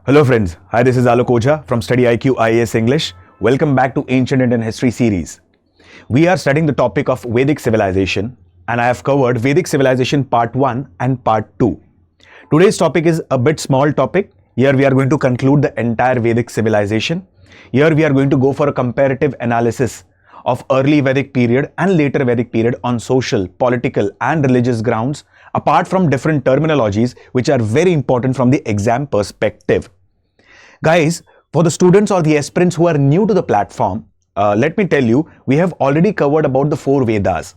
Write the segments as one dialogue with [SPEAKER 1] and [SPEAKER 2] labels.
[SPEAKER 1] Hello friends, hi, this is Alok Ojha from StudyIQ IAS English. Welcome back to Ancient Indian History series. We are studying the topic of Vedic civilization and I have covered Vedic civilization part 1 and part 2. Today's topic is a bit small topic. Here we are going to conclude the entire Vedic civilization. Here we are going to go for a comparative analysis of early Vedic period and later Vedic period on social, political and religious grounds, apart from different terminologies which are very important from the exam perspective. Guys, for the students or the aspirants who are new to the platform, let me tell you, we have already covered about the 4 Vedas.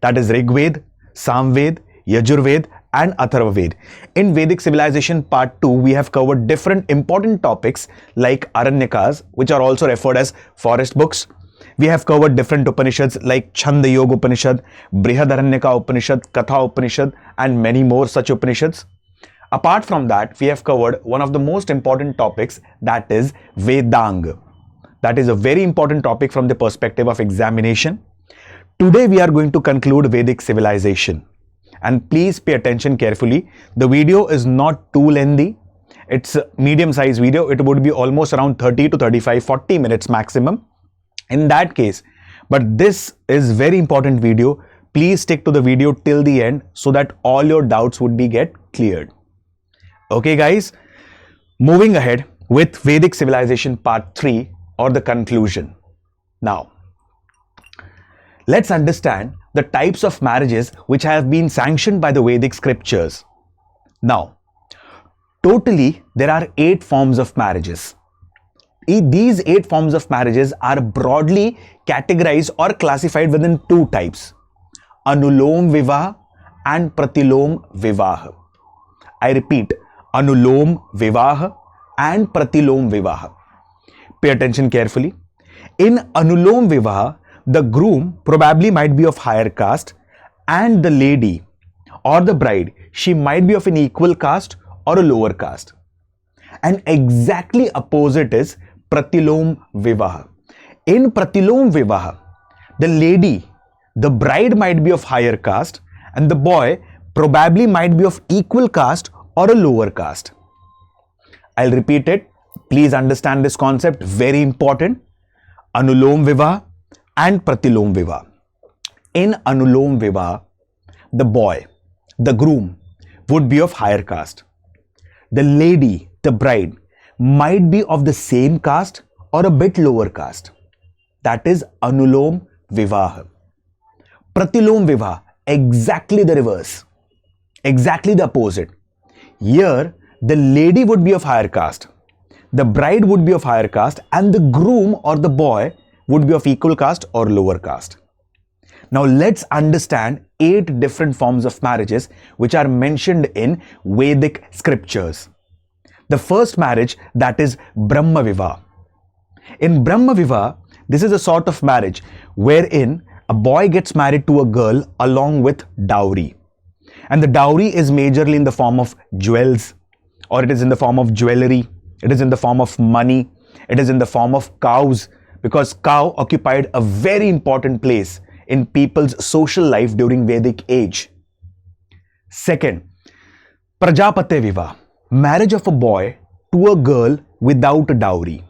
[SPEAKER 1] That is Rig Ved, Sam Ved, Yajur Ved and Atharva Ved. In Vedic civilization part 2, we have covered different important topics like Aranyakas, which are also referred as forest books. We have covered different Upanishads like Chanda Yoga Upanishad, Brihadaranyaka Upanishad, Katha Upanishad and many more such Upanishads. Apart from that, we have covered one of the most important topics, that is Vedang. That is a very important topic from the perspective of examination. Today we are going to conclude Vedic civilization. And please pay attention carefully. The video is not too lengthy. It's a medium-sized video. It would be almost around 30 to 35, 40 minutes maximum. In that case, but this is very important video. Please stick to the video till the end so that all your doubts would be get cleared. Okay guys, moving ahead with Vedic civilization part 3 or the conclusion. Now, let's understand the types of marriages which have been sanctioned by the Vedic scriptures. Now, totally there are 8 forms of marriages. These 8 forms of marriages are broadly categorized or classified within 2 types, Anulom Vivaha and Pratilom Vivaha. I repeat, Anulom Vivaha and Pratilom Vivaha. Pay attention carefully. In Anulom Vivaha, the groom probably might be of higher caste and the lady or the bride, she might be of an equal caste or a lower caste. And exactly opposite is Pratilom Vivaha. In Pratilom Vivaha, the lady, the bride might be of higher caste and the boy probably might be of equal caste or a lower caste. I'll repeat it. Please understand this concept, very important. Anulom Vivaha and Pratilom Vivaha. In Anulom Vivaha, the boy, the groom would be of higher caste. The lady, the bride, might be of the same caste or a bit lower caste. That is Anulom Vivaha. Pratilom Vivaha, exactly the reverse, exactly the opposite. Here, the lady would be of higher caste, the bride would be of higher caste and the groom or the boy would be of equal caste or lower caste. Now let's understand 8 different forms of marriages which are mentioned in Vedic scriptures. The first marriage, that is Brahma Vivaha. In Brahma Vivaha, this is a sort of marriage wherein a boy gets married to a girl along with dowry. And the dowry is majorly in the form of jewels, or it is in the form of jewelry, it is in the form of money, it is in the form of cows, because cow occupied a very important place in people's social life during Vedic age. Second, Prajapati Vivaha, marriage of a boy to a girl without a dowry.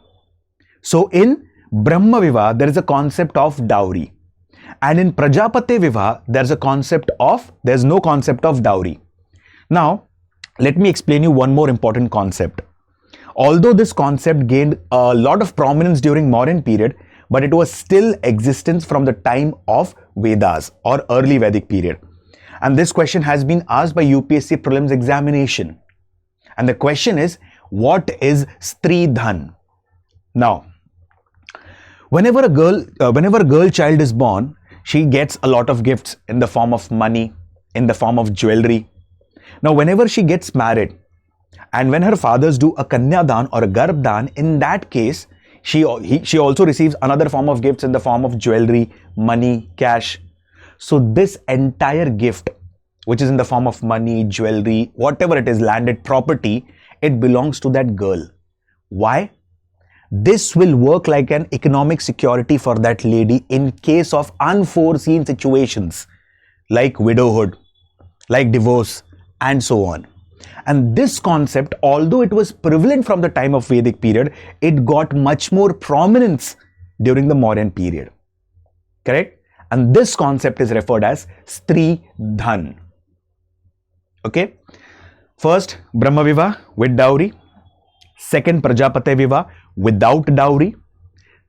[SPEAKER 1] So in Brahma Vivaha, there is a concept of dowry. And in Prajapati Vivaha, there's no concept of dowry. Now, let me explain you one more important concept. Although this concept gained a lot of prominence during modern period, but it was still existence from the time of Vedas or early Vedic period. And this question has been asked by UPSC Prelims examination. And the question is, what is Stridhan? Now, whenever a girl child is born, she gets a lot of gifts in the form of money, in the form of jewelry. Now, whenever she gets married and when her fathers do a Kanyadan or a Garbdan, in that case, she also receives another form of gifts in the form of jewelry, money, cash. So this entire gift, which is in the form of money, jewelry, whatever it is, landed property, it belongs to that girl. Why? This will work like an economic security for that lady in case of unforeseen situations like widowhood, like divorce and so on. And this concept, although it was prevalent from the time of Vedic period, it got much more prominence during the Mauryan period. Correct? And this concept is referred as Stri Dhan. Okay? First, Brahma Vivah with dowry. Second, Prajapati Vivah without dowry.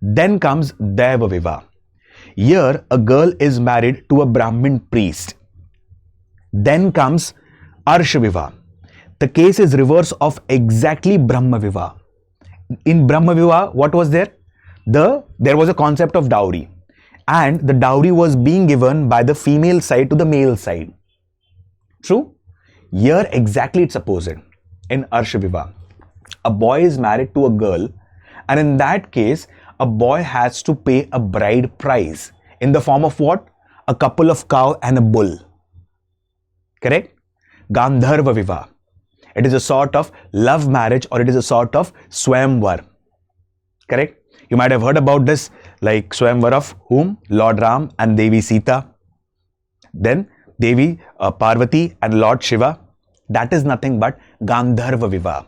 [SPEAKER 1] Then comes Deva Vivah. Here, a girl is married to a Brahmin priest. Then comes Arsha Vivah. The case is reverse of exactly Brahma Vivah. In Brahma Vivah, what was there? There was a concept of dowry. And the dowry was being given by the female side to the male side. True? Here, exactly it's opposite. In Arsha Vivah, a boy is married to a girl, and in that case, a boy has to pay a bride price in the form of what? A couple of cow and a bull. Correct? Gandharva Vivah. It is a sort of love marriage, or it is a sort of Swayamvar. Correct? You might have heard about this, like Swayamvar of whom? Lord Ram and Devi Sita. Then Devi Parvati and Lord Shiva. That is nothing but Gandharva Vivah.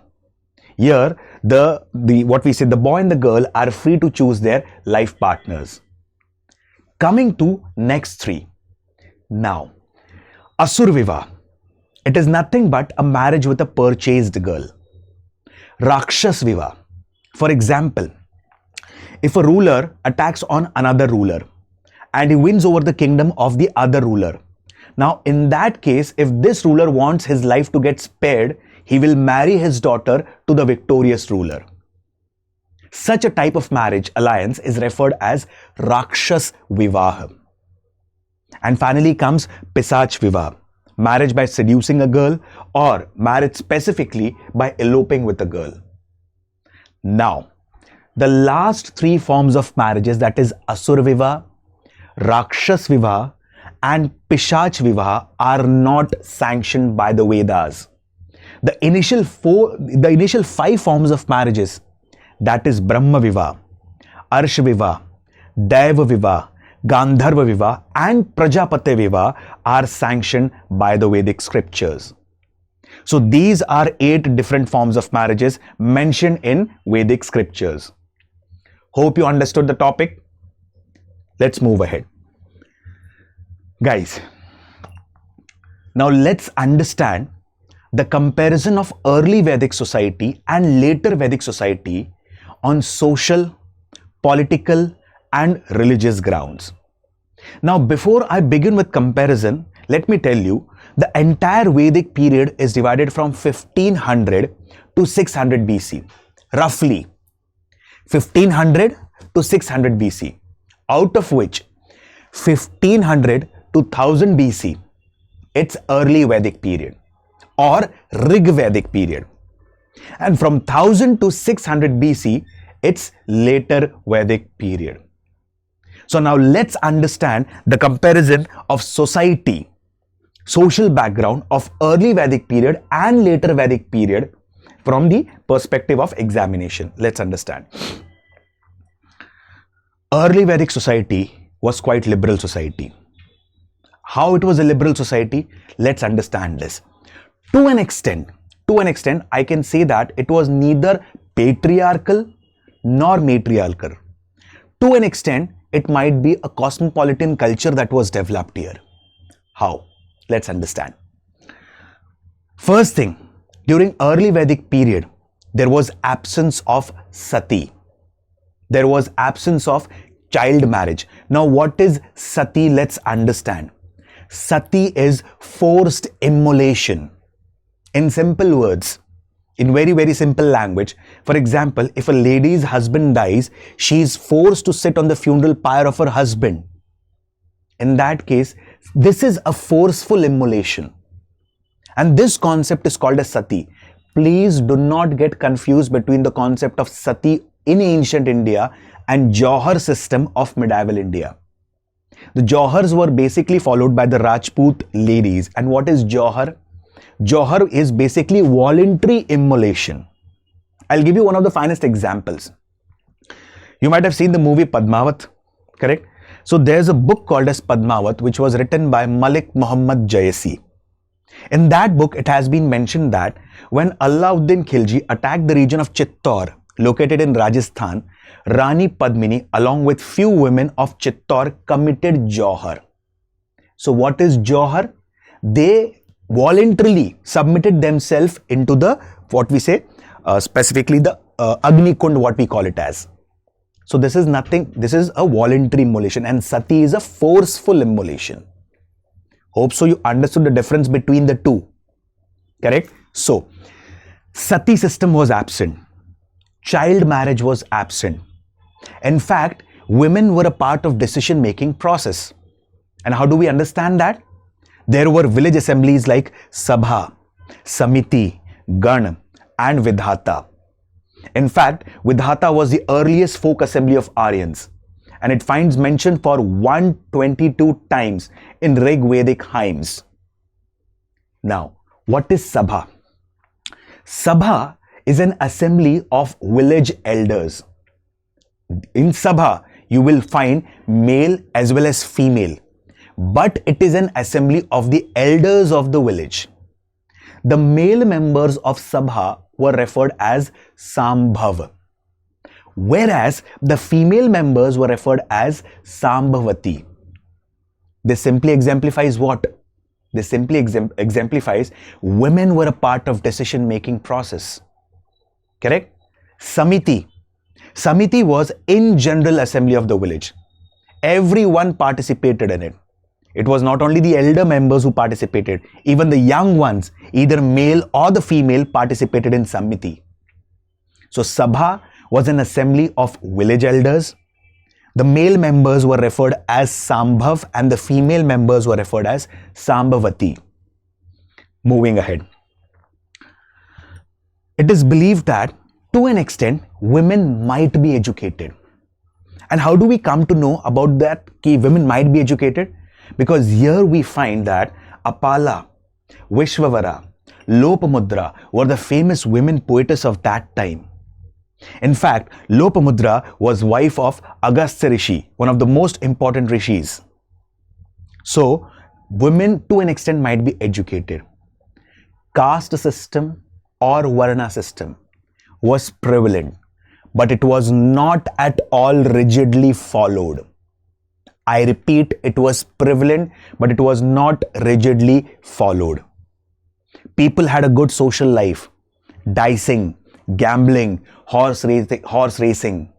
[SPEAKER 1] Here, what we say, the boy and the girl are free to choose their life partners. Coming to next three. Now, Asur Vivah. It is nothing but a marriage with a purchased girl. Rakshas Vivah. For example, if a ruler attacks on another ruler and he wins over the kingdom of the other ruler. Now, in that case, if this ruler wants his life to get spared, he will marry his daughter to the victorious ruler. Such a type of marriage alliance is referred as Rakshas Vivah. And finally comes Pisach Vivah, marriage by seducing a girl, or marriage specifically by eloping with a girl. Now, the last three forms of marriages, that is Asur Vivah, Rakshas Vivah and Pisach Vivah, are not sanctioned by the Vedas. The initial five forms of marriages, that is Brahma Vivah, Arsha Vivah, Deva Vivah, Gandharva Vivah and Prajapati Vivah, are sanctioned by the Vedic scriptures. So these are 8 different forms of marriages mentioned in Vedic scriptures. Hope you understood the topic. Let's move ahead. Guys, now let's understand the comparison of early Vedic society and later Vedic society on social, political and religious grounds. Now, before I begin with comparison, let me tell you, the entire Vedic period is divided from 1500 to 600 BC, roughly 1500 to 600 BC, out of which 1500 to 1000 BC, it's early Vedic period or Rig Vedic period, and from 1000 to 600 BC, it's later Vedic period. So now let's understand the comparison of society, social background of early Vedic period and later Vedic period from the perspective of examination. Let's understand. Early Vedic society was quite liberal society. How it was a liberal society? Let's understand this. To an extent, I can say that it was neither patriarchal nor matriarchal. To an extent, it might be a cosmopolitan culture that was developed here. How? Let's understand. First thing, during early Vedic period, there was absence of sati. There was absence of child marriage. Now, what is sati? Let's understand. Sati is forced immolation. In simple words, in very, very simple language, for example, if a lady's husband dies, she is forced to sit on the funeral pyre of her husband. In that case, this is a forceful immolation. And this concept is called as sati. Please do not get confused between the concept of sati in ancient India and Johar system of medieval India. The Johars were basically followed by the Rajput ladies. And what is Johar? Johar is basically voluntary immolation. I'll give you one of the finest examples. You might have seen the movie Padmavat, correct? So there's a book called as Padmavat, which was written by Malik Muhammad Jayasi. In that book, it has been mentioned that when Alauddin Khilji attacked the region of Chittor, located in Rajasthan, Rani Padmini, along with few women of Chittor, committed Jauhar. So what is Jauhar? They voluntarily submitted themselves into the, what we say, specifically the Agni Kund, what we call it as. So this is nothing, this is a voluntary immolation, and Sati is a forceful immolation. Hope so you understood the difference between the two. Correct? So, Sati system was absent. Child marriage was absent. In fact, women were a part of decision-making process. And how do we understand that? There were village assemblies like Sabha, Samiti, Gan, and Vidhata. In fact, Vidhata was the earliest folk assembly of Aryans, and it finds mention for 122 times in Rig Vedic hymns. Now, what is Sabha? Sabha is an assembly of village elders. In Sabha, you will find male as well as female, but it is an assembly of the elders of the village. The male members of Sabha were referred as Sambhav, whereas the female members were referred as Sambhavati. This simply exemplifies what? This simply exemplifies women were a part of decision-making process. Correct? Samiti. Samiti was in general assembly of the village. Everyone participated in it. It was not only the elder members who participated, even the young ones, either male or the female, participated in Samiti. So Sabha was an assembly of village elders. The male members were referred as Sambhav and the female members were referred as Sambhavati. Moving ahead. It is believed that to an extent, women might be educated. And how do we come to know about that? Ki women might be educated? Because here we find that Apala, Vishwavara, Lopamudra were the famous women poetess of that time. In fact, Lopamudra was wife of Agastya Rishi, one of the most important rishis. So, women to an extent might be educated. Caste system or Varna system was prevalent, but it was not at all rigidly followed. I repeat, it was prevalent, but it was not rigidly followed. People had a good social life. Dicing, gambling, horse racing,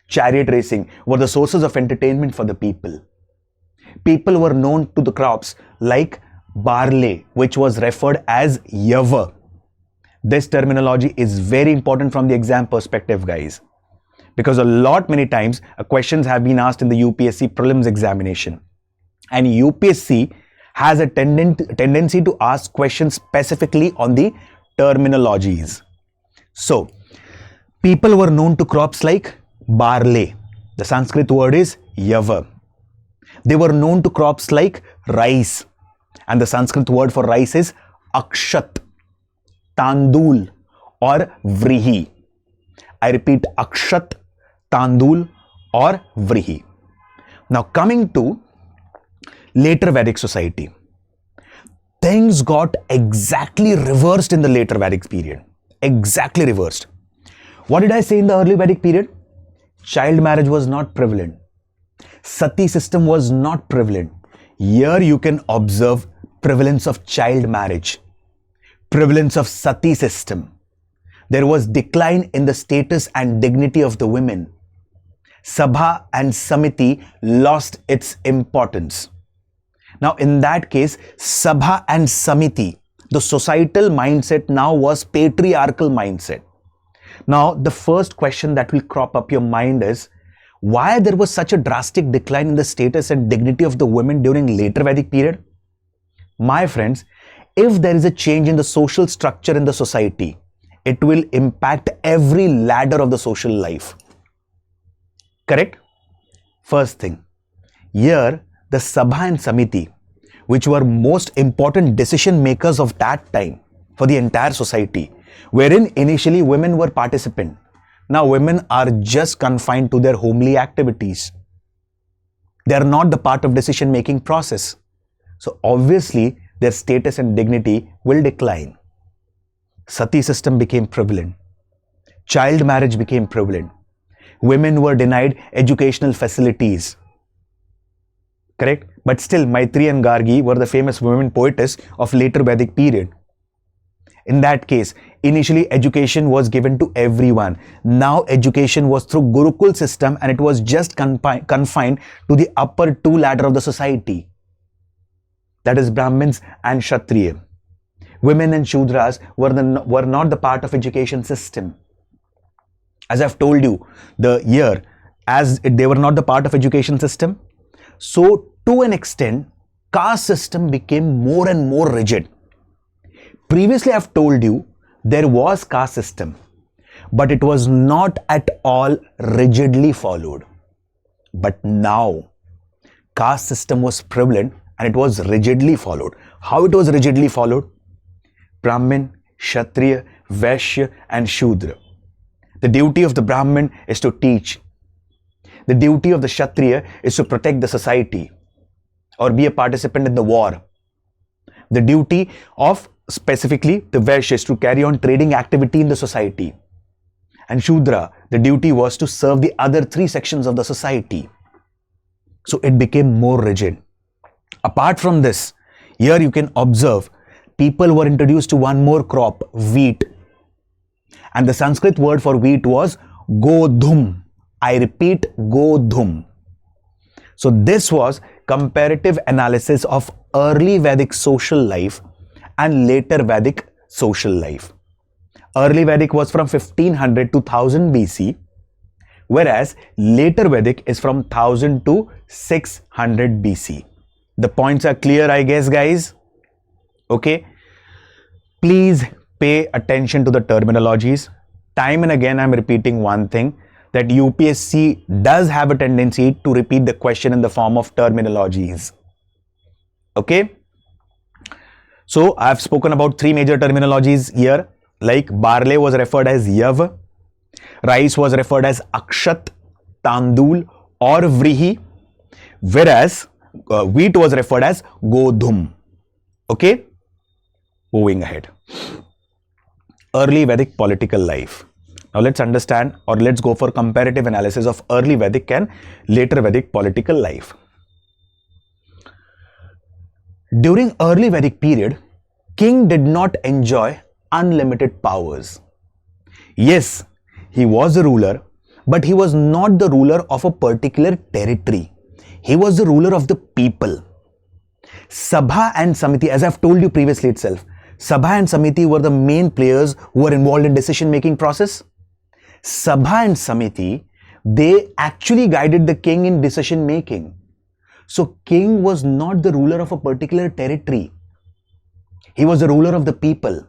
[SPEAKER 1] chariot racing were the sources of entertainment for the people. People were known to the crops like barley, which was referred as yava. This terminology is very important from the exam perspective, guys, because many times questions have been asked in the UPSC prelims examination, and UPSC has a tendency to ask questions specifically on the terminologies. So, people were known to crops like barley. The Sanskrit word is yava. They were known to crops like rice, and the Sanskrit word for rice is akshat, tandul or vrihi. I repeat, akshat, tandul or vrihi. Now coming to later Vedic society, things got exactly reversed in the later Vedic period. Exactly reversed. What did I say in the early Vedic period? Child marriage was not prevalent. Sati system was not prevalent. Here you can observe prevalence of child marriage, prevalence of Sati system. There was decline in the status and dignity of the women. Sabha and Samiti lost its importance. Now in that case, Sabha and Samiti, the societal mindset now was patriarchal mindset. Now the first question that will crop up your mind is, why there was such a drastic decline in the status and dignity of the women during later Vedic period? My friends, if there is a change in the social structure in the society, it will impact every ladder of the social life. Correct? First thing, here the Sabha and Samiti, which were most important decision makers of that time for the entire society, wherein initially women were participant. Now women are just confined to their homely activities. They are not the part of decision making process. So obviously their status and dignity will decline. Sati system became prevalent. Child marriage became prevalent. Women were denied educational facilities. Correct? But still, Maitri and Gargi were the famous women poetess of later Vedic period. In that case, initially education was given to everyone. Now education was through Gurukul system and it was just confined to the upper two ladder of the society. That is Brahmins and Kshatriya. Women and Shudras were not the part of education system. As I've told you, as they were not the part of education system, so to an extent, caste system became more and more rigid. Previously, I've told you there was caste system, but it was not at all rigidly followed. But now, caste system was prevalent and it was rigidly followed. How it was rigidly followed? Brahmin, Kshatriya, Vaishya and Shudra. The duty of the Brahmin is to teach. The duty of the Kshatriya is to protect the society or be a participant in the war. The duty of specifically the Vaishya is to carry on trading activity in the society. And Shudra, the duty was to serve the other three sections of the society. So it became more rigid. Apart from this, here you can observe people were introduced to one more crop, wheat. And the Sanskrit word for wheat was Godhum. I repeat, Godhum. So this was comparative analysis of early Vedic social life and later Vedic social life. Early Vedic was from 1500 to 1000 BC, whereas later Vedic is from 1000 to 600 BC. The points are clear, I guess, guys. Okay. Please pay attention to the terminologies. Time and again, I'm repeating one thing, that UPSC does have a tendency to repeat the question in the form of terminologies. Okay. So I've spoken about three major terminologies here, like barley was referred as yav, rice was referred as akshat, tandul or vrihi, whereas wheat was referred as godhum. Okay. Moving ahead. Early Vedic political life. Now let's understand, or let's go for comparative analysis of early Vedic and later Vedic political life. During early Vedic period, king did not enjoy unlimited powers. Yes, he was a ruler, but he was not the ruler of a particular territory. He was the ruler of the people. Sabha and Samiti, as I've told you previously itself, Sabha and Samiti were the main players who were involved in decision-making process. Sabha and Samiti, they actually guided the king in decision-making. So, king was not the ruler of a particular territory. He was the ruler of the people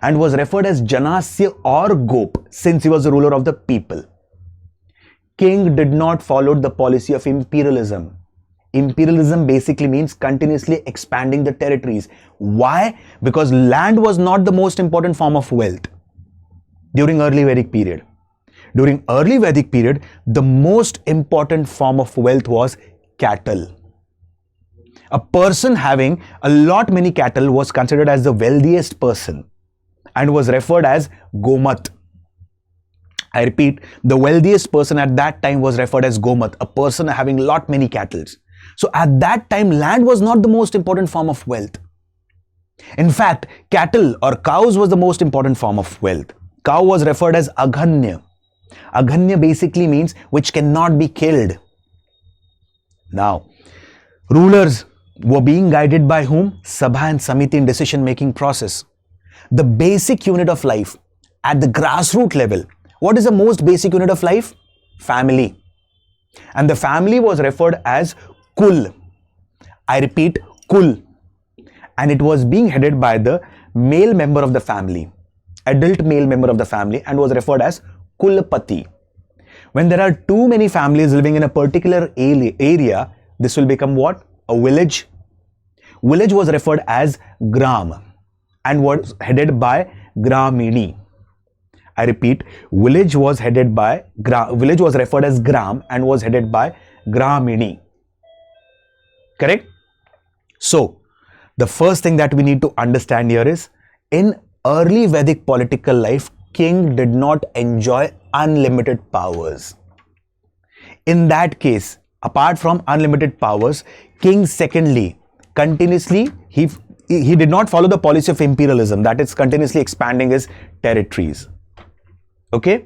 [SPEAKER 1] and was referred as Janasya or Gop since he was the ruler of the people. King did not follow the policy of imperialism. Imperialism basically means continuously expanding the territories. Why? Because land was not the most important form of wealth during early Vedic period. During early Vedic period, the most important form of wealth was cattle. A person having a lot many cattle was considered as the wealthiest person and was referred as Gomat. I repeat, the wealthiest person at that time was referred as Gomat, a person having lot many cattle. So at that time, land was not the most important form of wealth. In fact, cattle or cows was the most important form of wealth. Cow was referred as Aghanya. Aghanya basically means which cannot be killed. Now, rulers were being guided by whom? Sabha and Samiti in decision-making process. The basic unit of life at the grassroots level. What is the most basic unit of life? Family. And the family was referred as Kul. I repeat, Kul. And it was being headed by the male member of the family, adult male member of the family, and was referred as Kulpati. When there are too many families living in a particular area, this will become what? A village. Village was referred as Gram and was headed by Gramini. I repeat, village was referred as Gram and was headed by Gramini. Correct? So, The first thing that we need to understand here is, in early Vedic political life, king did not enjoy unlimited powers. In that case, apart from unlimited powers, king secondly, continuously, he did not follow the policy of imperialism, that is continuously expanding his territories. Okay?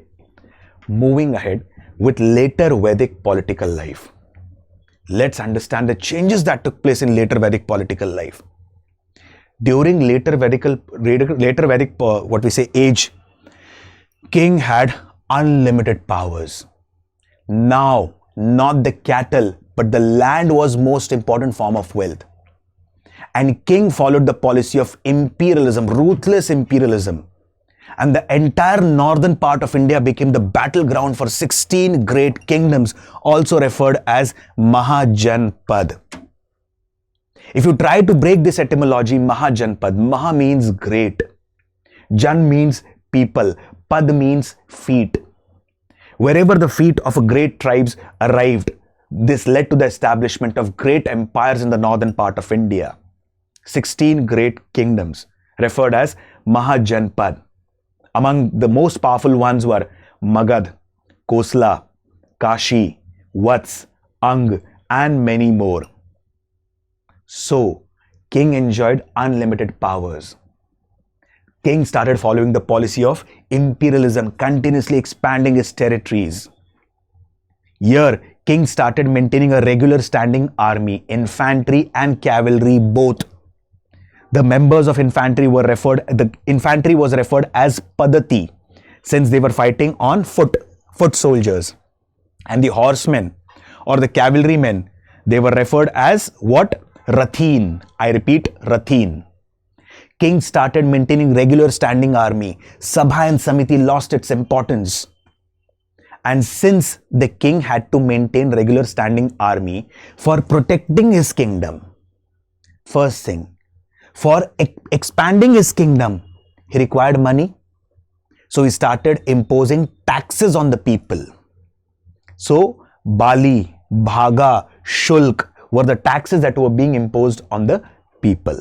[SPEAKER 1] Moving ahead with later Vedic political life. Let's understand the changes that took place in later Vedic political life. During later Vedic age, king had unlimited powers. Now, not the cattle, but the land was most important form of wealth. And king followed the policy of imperialism, ruthless imperialism. And the entire northern part of India became the battleground for 16 great kingdoms, also referred as Mahajanpad. If you try to break this etymology, Mahajanpad, Maha means great, Jan means people, Pad means feet. Wherever the feet of great tribes arrived, this led to the establishment of great empires in the northern part of India. 16 great kingdoms, referred as Mahajanpad. Among the most powerful ones were Magad, Kosla, Kashi, Vats, Ang, and many more. So, king enjoyed unlimited powers. King started following the policy of imperialism, continuously expanding his territories. Here, king started maintaining a regular standing army, infantry and cavalry both. The members of infantry was referred as Padati, since they were fighting on foot soldiers. And the horsemen or the cavalrymen, they were referred as what? Rathin. I repeat, Rathin. King started maintaining regular standing army. Sabha and Samiti lost its importance. And since the king had to maintain regular standing army for protecting his kingdom, first thing, for expanding his kingdom, he required money. So he started imposing taxes on the people. So Bali, Bhaga, Shulk were the taxes that were being imposed on the people.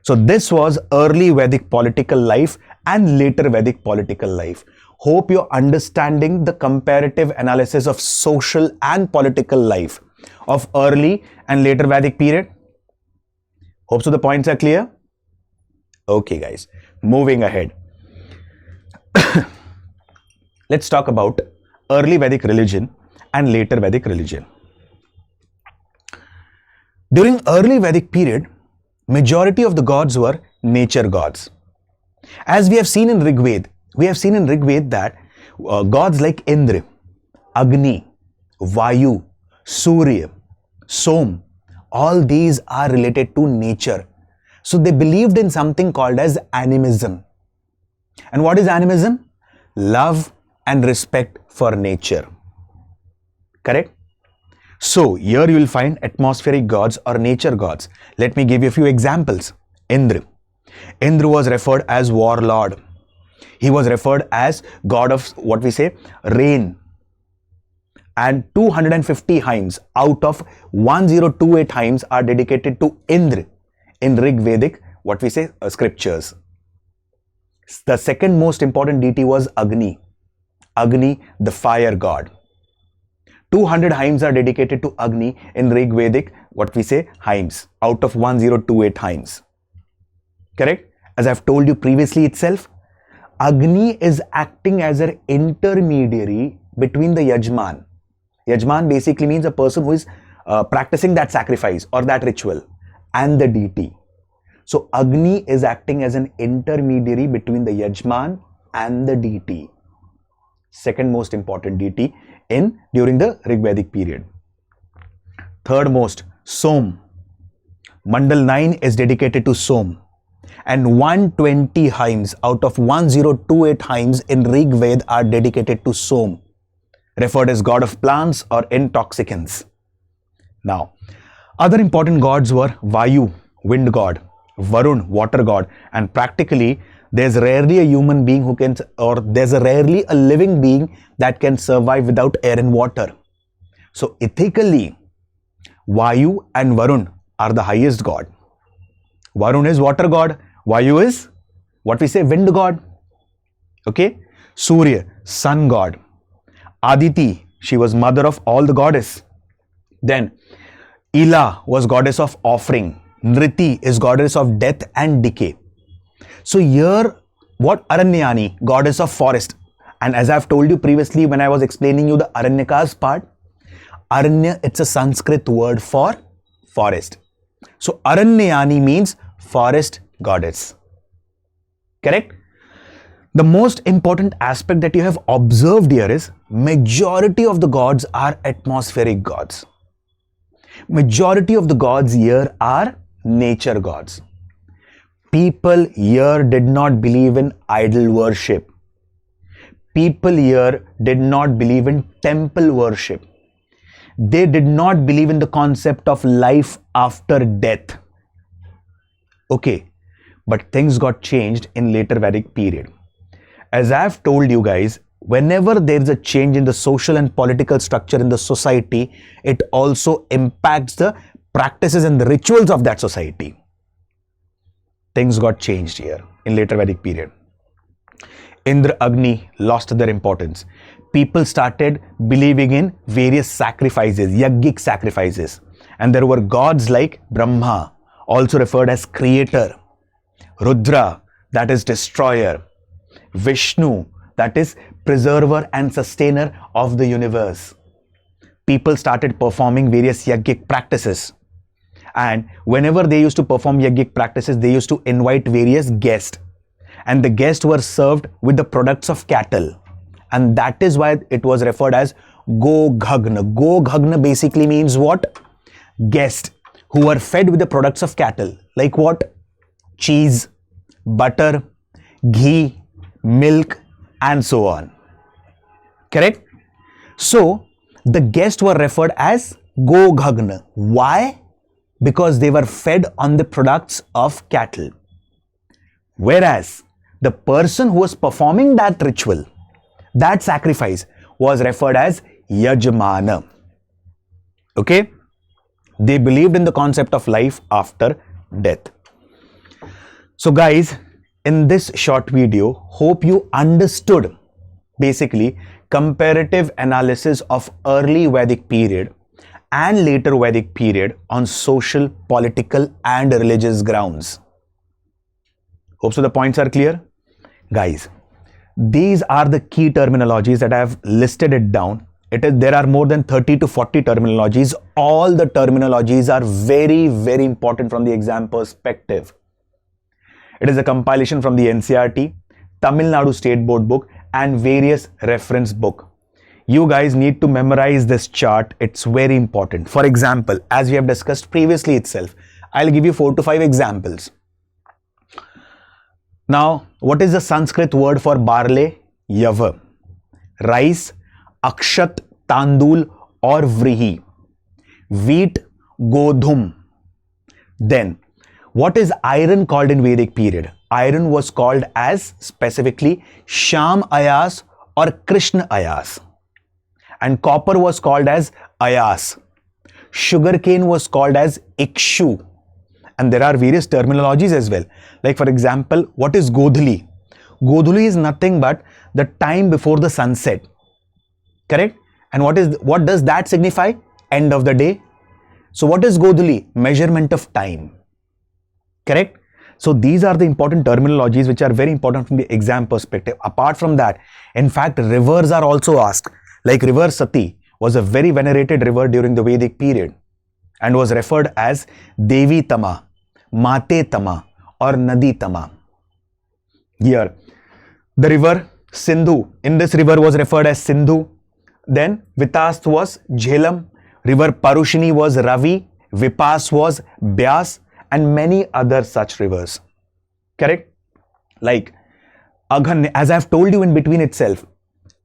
[SPEAKER 1] So this was early Vedic political life and later Vedic political life. Hope you're understanding the comparative analysis of social and political life of early and later Vedic period. Hope so the points are clear. Okay guys, moving ahead. Let's talk about early Vedic religion and later Vedic religion. During early Vedic period, majority of the gods were nature gods. As we have seen in Rig Veda, that gods like Indra, Agni, Vayu, Surya, Som, all these are related to nature. So they believed in something called as animism. And what is animism? Love and respect for nature. Correct? So here you will find atmospheric gods or nature gods. Let me give you a few examples. Indra. Indra was referred as warlord. He was referred as god of what we say rain. And 250 hymns out of 1028 hymns are dedicated to Indra in Rig Vedic, what we say, scriptures. The second most important deity was Agni. Agni, the fire god. 200 hymns are dedicated to Agni in Rig Vedic, what we say, hymns, out of 1028 hymns. Correct? As I've told you previously itself, Agni is acting as an intermediary between the Yajman. Yajman basically means a person who is practicing that sacrifice or that ritual and the deity. So Agni is acting as an intermediary between the Yajman and the deity. Second most important deity during the Rig Vedic period. Third most, Som. Mandal 9 is dedicated to Som. And 120 hymns out of 1028 hymns in Rig Veda are dedicated to Som, referred as god of plants or intoxicants. Now, other important gods were Vayu, wind god, Varun, water god, and practically there's rarely a human being who can, or there's rarely a living being that can survive without air and water. So ethically, Vayu and Varun are the highest god. Varun is water god. Vayu is what we say wind god. Okay. Surya, sun god. Aditi, she was mother of all the goddess. Then Ila was goddess of offering. Nriti is goddess of death and decay. So here, what Aranyani, goddess of forest. And as I've told you previously when I was explaining you the Aranyakas part, Aranya, it's a Sanskrit word for forest. So Aranyani means forest goddess. Correct? The most important aspect that you have observed here is majority of the gods are atmospheric gods. Majority of the gods here are nature gods. People here did not believe in idol worship. People here did not believe in temple worship. They did not believe in the concept of life after death. Okay, but things got changed in later Vedic period. As I have told you guys, whenever there is a change in the social and political structure in the society, it also impacts the practices and the rituals of that society. Things got changed here in later Vedic period. Indra, Agni lost their importance. People started believing in various sacrifices, yaggic sacrifices. And there were gods like Brahma, also referred as creator, Rudra, that is destroyer, Vishnu, that is preserver and sustainer of the universe. People started performing various yaggic practices. And whenever they used to perform yaggic practices, they used to invite various guests. And the guests were served with the products of cattle. And that is why it was referred as Go-Ghagna. Go-Ghagna basically means what? Guests who were fed with the products of cattle. Like what? Cheese, butter, ghee, milk, and so on. Correct? So, the guests were referred as Go-Ghagna. Why? Because they were fed on the products of cattle. Whereas, the person who was performing that ritual, that sacrifice, was referred as Yajmana. Okay? They believed in the concept of life after death. So guys, in this short video, hope you understood basically comparative analysis of early Vedic period and later Vedic period on social, political and religious grounds. Hope so the points are clear. Guys, these are the key terminologies that I have listed it down. There are more than 30 to 40 terminologies. All the terminologies are very, very important from the exam perspective. It is a compilation from the NCERT, Tamil Nadu State Board book and various reference book. You guys need to memorize this chart. It's very important. For example, as we have discussed previously itself, I'll give you 4 to 5 examples. Now, what is the Sanskrit word for barley? Yava. Rice, akshat, tandul or vrihi. Wheat, godhum. Then, what is iron called in Vedic period? Iron was called as specifically Sham Ayas or Krishna Ayas. And copper was called as Ayas. Sugarcane was called as Ikshu. And there are various terminologies as well. Like for example, what is Godhuli? Godhuli is nothing but the time before the sunset. Correct? And what does that signify? End of the day. So what is Godhuli? Measurement of time. Correct? So these are the important terminologies which are very important from the exam perspective. Apart from that, in fact, rivers are also asked. Like river Sati was a very venerated river during the Vedic period and was referred as Devi Tama, Mate Tama or Nadi Tama. Here, the river Sindhu, in this river was referred as Sindhu. Then Vitast was Jhelum, river Parushini was Ravi, Vipas was Byas and many other such rivers. Correct? Like Aghan, as I have told you in between itself,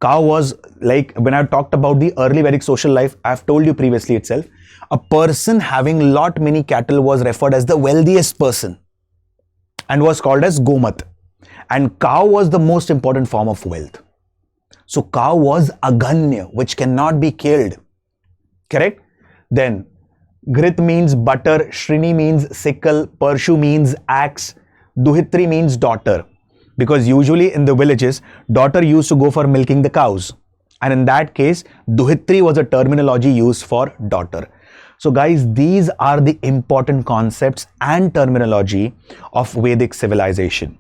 [SPEAKER 1] cow was like, when I talked about the early Vedic social life, I have told you previously itself, a person having lot many cattle was referred as the wealthiest person and was called as Gomat. And cow was the most important form of wealth. So cow was aganya, which cannot be killed. Correct? Then Grit means butter, Shrini means sickle, Parshu means axe, Duhitri means daughter. Because usually in the villages, daughter used to go for milking the cows. And in that case, Duhitri was a terminology used for daughter. So guys, these are the important concepts and terminology of Vedic civilization.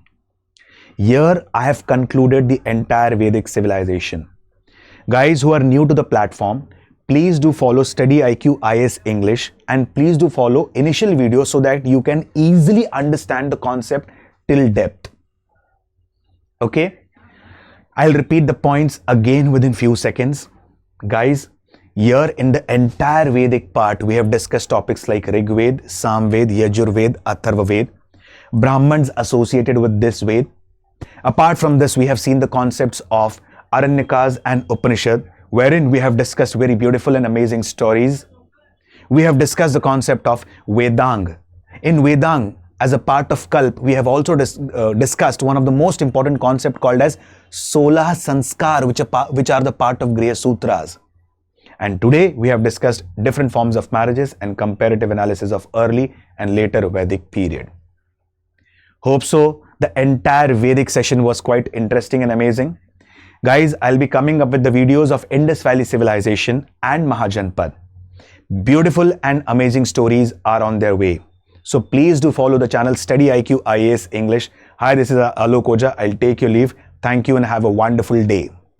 [SPEAKER 1] Here I have concluded the entire Vedic civilization. Guys who are new to the platform, please do follow StudyIQ IAS English and please do follow initial videos so that you can easily understand the concept till depth. Okay? I'll repeat the points again within few seconds. Guys, here in the entire Vedic part, we have discussed topics like Rig Ved, Sam Ved, Yajur Ved, Atharva Ved, Brahmans associated with this Ved. Apart from this, we have seen the concepts of Aranyakas and Upanishad, wherein we have discussed very beautiful and amazing stories. We have discussed the concept of Vedang. In Vedang, as a part of Kalp, we have also discussed one of the most important concepts called as Solah Sanskar, which are the part of Griha Sutras. And today, we have discussed different forms of marriages and comparative analysis of early and later Vedic period. Hope so. The entire Vedic session was quite interesting and amazing. Guys, I'll be coming up with the videos of Indus Valley Civilization and Mahajanpad. Beautiful and amazing stories are on their way. So please do follow the channel StudyIQ IAS English. Hi, this is Alok Ojha. I'll take your leave. Thank you and have a wonderful day.